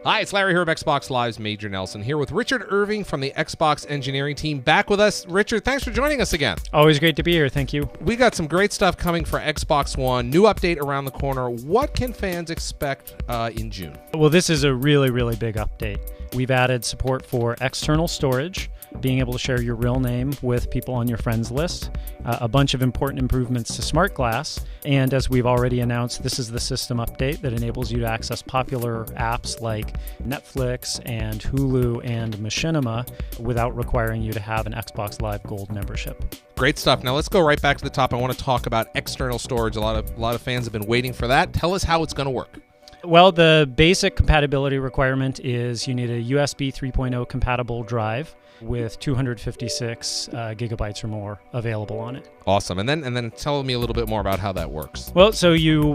Hi, it's Larry here of Xbox Live's Major Nelson, here with Richard Irving from the Xbox engineering team, back with us. Richard, thanks for joining us again. Always great to be here. Thank you. We got some great stuff coming for Xbox One. New update around the corner. What can fans expect in June? Well, this is a really, really big update. We've added support for external storage, being able to share your real name with people on your friends list, a bunch of important improvements to Smart Glass, and as we've already announced, this is the system update that enables you to access popular apps like Netflix and Hulu and Machinima without requiring you to have an Xbox Live Gold membership. Great stuff. Now let's go right back to the top. I want to talk about external storage. A lot of fans have been waiting for that. Tell us how it's going to work. Well, the basic compatibility requirement is you need a USB 3.0 compatible drive with 256 gigabytes or more available on it. Awesome. And then tell me a little bit more about how that works. Well, so you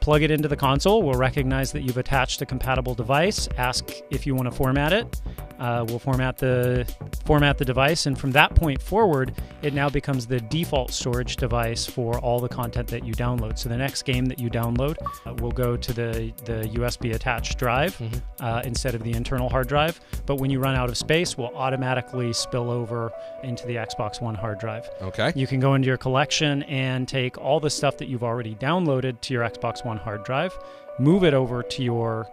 plug it into the console. We'll recognize that you've attached a compatible device. Ask if you want to format it. We'll format the device, and from that point forward, it now becomes the default storage device for all the content that you download. So the next game that you download will go to the USB attached drive instead of the internal hard drive. But when you run out of space, we'll automatically spill over into the Xbox One hard drive. Okay. You can go into your collection and take all the stuff that you've already downloaded to your Xbox One hard drive, move it over to your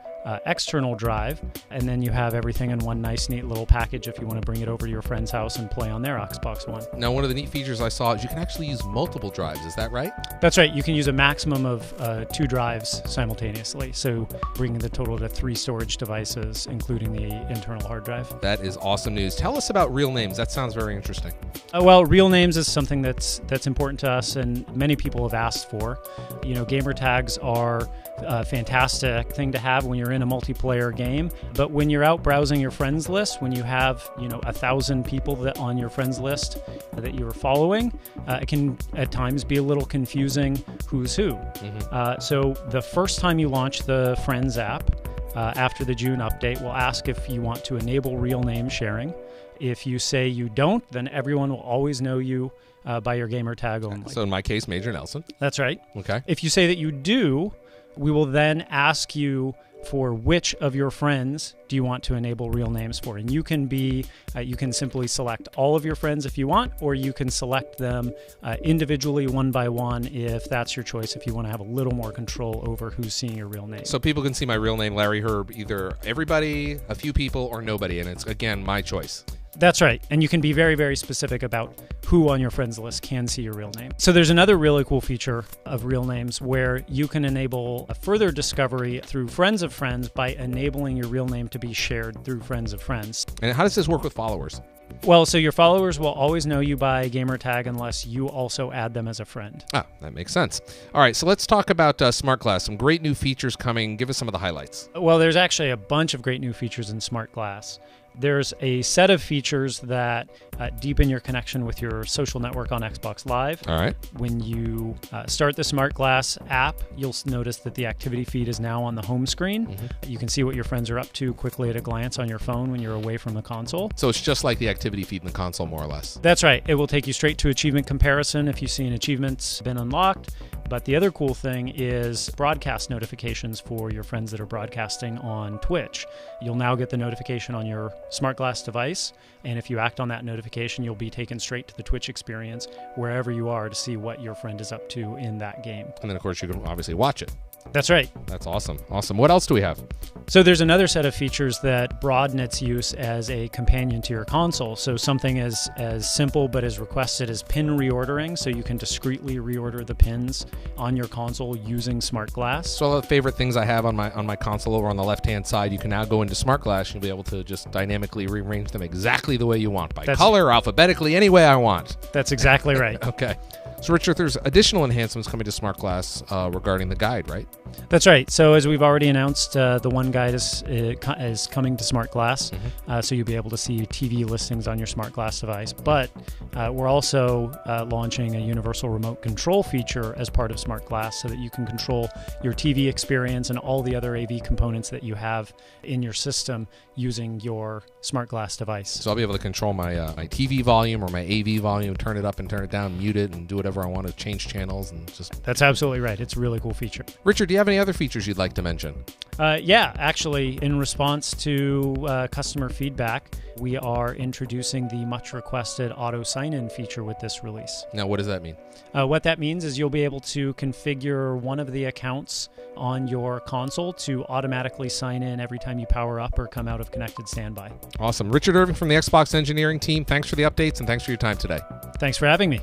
external drive, and then you have everything in one nice, neat little package if you want to bring it over to your friend's house and play on their Xbox One. Now, one of the neat features I saw is you can actually use multiple drives. Is that right? That's right. You can use a maximum of 2 drives simultaneously, so bringing the total to 3 storage devices, including the internal hard drive. That is awesome news. Tell us about real names. That sounds very interesting. Well, real names is something that's important to us, and many people have asked for. You know, gamer tags are a fantastic thing to have when you're in a multiplayer game, but when you're out browsing your friends list, when you have 1,000 people that on your friends list that you're following, it can at times be a little confusing who's who. So the first time you launch the Friends app after the June update, we'll ask if you want to enable real name sharing. If you say you don't, then everyone will always know you by your gamer tag only. So in my case, Major Nelson. That's right. Okay. If you say that you do, we will then ask you for which of your friends do you want to enable real names for. And you can you can simply select all of your friends if you want, or you can select them individually one by one if that's your choice, if you want to have a little more control over who's seeing your real name. So people can see my real name, Larry Herb, either everybody, a few people, or nobody, and it's, again, my choice. That's right. And you can be very, very specific about who on your friends list can see your real name. So there's another really cool feature of real names where you can enable a further discovery through friends of friends by enabling your real name to be shared through friends of friends. And how does this work with followers? Well, so your followers will always know you by gamertag unless you also add them as a friend. Ah, that makes sense. All right, so let's talk about Smart Glass. Some great new features coming. Give us some of the highlights. Well, there's actually a bunch of great new features in Smart Glass. There's a set of features that deepen your connection with your social network on Xbox Live. All right. When you start the Smart Glass app, you'll notice that the activity feed is now on the home screen. You can see what your friends are up to quickly at a glance on your phone when you're away from the console. So it's just like the activity feed in the console, more or less. That's right. It will take you straight to achievement comparison if you see an achievement's been unlocked. But the other cool thing is broadcast notifications for your friends that are broadcasting on Twitch. You'll now get the notification on your Smart Glass device, and if you act on that notification, you'll be taken straight to the Twitch experience wherever you are to see what your friend is up to in that game. And then, of course, you can obviously watch it. That's right. That's awesome. Awesome. What else do we have? So there's another set of features that broaden its use as a companion to your console. So something as simple but as requested as pin reordering, so you can discreetly reorder the pins on your console using Smart Glass. So all the favorite things I have on my console over on the left-hand side, you can now go into Smart Glass and you'll be able to just dynamically rearrange them exactly the way you want, by color, alphabetically, any way I want. That's exactly right. Okay. So, Richard, there's additional enhancements coming to Smart Glass regarding the guide, right? That's right. So, as we've already announced, the One Guide is coming to Smart Glass, so you'll be able to see TV listings on your Smart Glass device. But we're also launching a universal remote control feature as part of Smart Glass, so that you can control your TV experience and all the other AV components that you have in your system using your Smart Glass device. So I'll be able to control my TV volume or my AV volume, turn it up and turn it down, mute it, and do whatever whatever I want to, change channels and just... That's absolutely right. It's a really cool feature. Richard, do you have any other features you'd like to mention? Yeah, actually, in response to customer feedback, we are introducing the much requested auto sign-in feature with this release. Now, what does that mean? What that means is you'll be able to configure one of the accounts on your console to automatically sign in every time you power up or come out of Connected Standby. Awesome. Richard Irving from the Xbox engineering team, thanks for the updates and thanks for your time today. Thanks for having me.